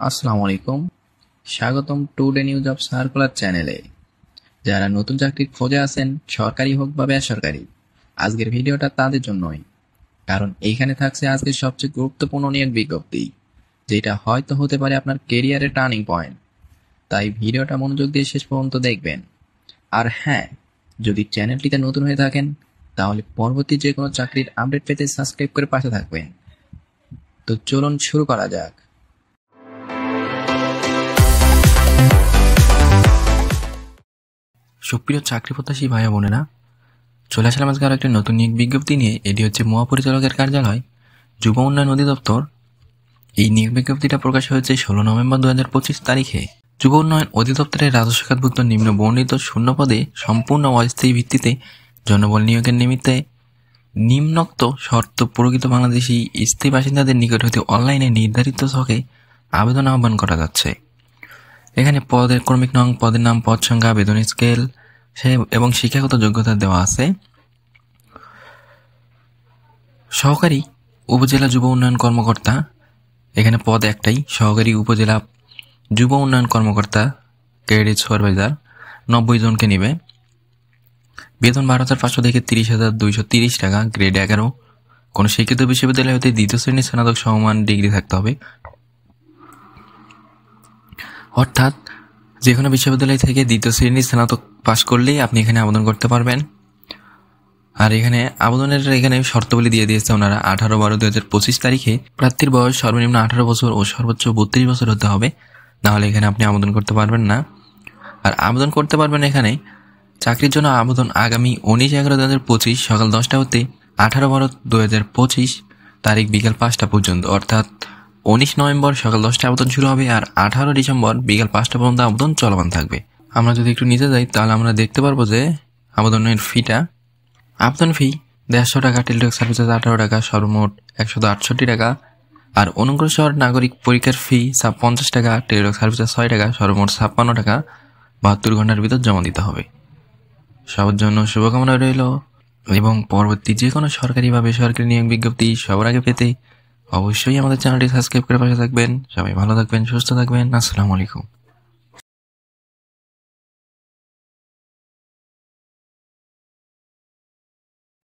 আসসালামু আলাইকুম। স্বাগতম টুডে নিউজ অব সার্কুলার চ্যানেলে। যারা নতুন চাকরির খোঁজে আছেন, সরকারি হোক বা বেসরকারি, আজকের ভিডিওটা তাদের জন্যই। কারণ এইখানে থাকছে আজকের সবচেয়ে গুরুত্বপূর্ণ নিয়োগ বিজ্ঞপ্তি, যেটা হয়তো হতে পারে আপনার কেরিয়ারের টার্নিং পয়েন্ট। তাই ভিডিওটা মনোযোগ দিয়ে শেষ পর্যন্ত দেখবেন। আর হ্যাঁ, যদি চ্যানেলটিতে নতুন হয়ে থাকেন, তাহলে পরবর্তী যে কোনো চাকরির আপডেট পেতে সাবস্ক্রাইব করে পাশে থাকবেন। তো চলুন শুরু করা যাক। সুপ্রিয় চাকরি প্রত্যাশী ভাইয়া বোনেরা, চলে আসলাম আজকে আরো একটি নতুন নিয়োগ বিজ্ঞপ্তি নিয়ে। এটি হচ্ছে মহাপরিচালকের কার্যালয়, যুব উন্নয়ন অধিদপ্তর। এই নিয়োগ বিজ্ঞপ্তিটা প্রকাশ হয়েছে 16 নভেম্বর 2025 তারিখে। যুব উন্নয়ন অধিদপ্তরের রাজস্ব খাতভুক্ত নিম্ন বর্ণিত শূন্য পদে সম্পূর্ণ অস্থায়ী ভিত্তিতে জনবল নিয়োগের নিমিত্তে নিম্নোক্ত শর্ত প্রকৃত বাংলাদেশি স্থায়ী বাসিন্দাদের নিকট হতে অনলাইনে নির্ধারিত ছকে আবেদন আহ্বান করা যাচ্ছে। এখানে পদের ক্রমিক নং, পদের নাম, পদ সংখ্যা, বেতন স্কেল এবং শিক্ষাগত যোগ্যতা দেওয়া আছে। সহকারী উপজেলা যুব উন্নয়ন কর্মকর্তা, এখানে পদ একটাই, সহকারী উপজেলা যুব উন্নয়ন কর্মকর্তা ক্রেডিট সুপারভাইজার, 90 জনকে নেবে। বেতন 12,500 থেকে 30,230 টাকা, গ্রেড 11। কোনো শিক্ষিত বিশ্ববিদ্যালয় হতে দ্বিতীয় শ্রেণীর স্নাতক সমমান ডিগ্রি থাকতে হবে। অর্থাৎ যে কোনো বিশ্ববিদ্যালয় থেকে দ্বিতীয় শ্রেণীর স্নাতক পাশ করলেই আপনি এখানে আবেদন করতে পারবেন। আর এখানে আবেদনের শর্তাবলী দিয়ে দিয়েছে ওনারা। 18/12/2025 তারিখে প্রার্থীর বয়স সর্বনিম্ন 18 বছর ও সর্বোচ্চ 32 বছর হতে হবে, নাহলে এখানে আপনি আবেদন করতে পারবেন না। আর আবেদন করতে পারবেন এখানে চাকরির জন্য আবেদন আগামী 19/11/2025 সকাল 10টা হতে 18/12/2025 তারিখ বিকাল 5টা পর্যন্ত। অর্থাৎ 19 নভেম্বর সকাল 10টায় আবেদন শুরু হবে আর 18 ডিসেম্বর বিকাল 5টা পর্যন্ত আবেদন চলমান থাকবে। আমরা যদি একটু নিচে যাই তাহলে আমরা দেখতে পারবো যে আবেদনের ফিটা, আবেদন ফি 150 টাকা, টেলিটক সার্ভিসেস 18 টাকা, সর্বমোট 168 টাকা। আর অনুগ্রসর নাগরিক পরীক্ষার ফি 50 টাকা, টেলিটক সার্ভিসেস 6 টাকা, সর্বমোট 56 টাকা 72 ঘন্টার ভিতর জমা দিতে হবে। সবার জন্য শুভকামনা রইল এবং পরবর্তী যে কোনো সরকারি বা বেসরকারি নিয়োগ বিজ্ঞপ্তি সবার আগে পেতে অবশ্যই আমাদের চ্যানেলটি সাবস্ক্রাইব করে পাশে থাকবেন। সবাই ভালো থাকবেন, সুস্থ থাকবেন। আসসালামু আলাইকুম।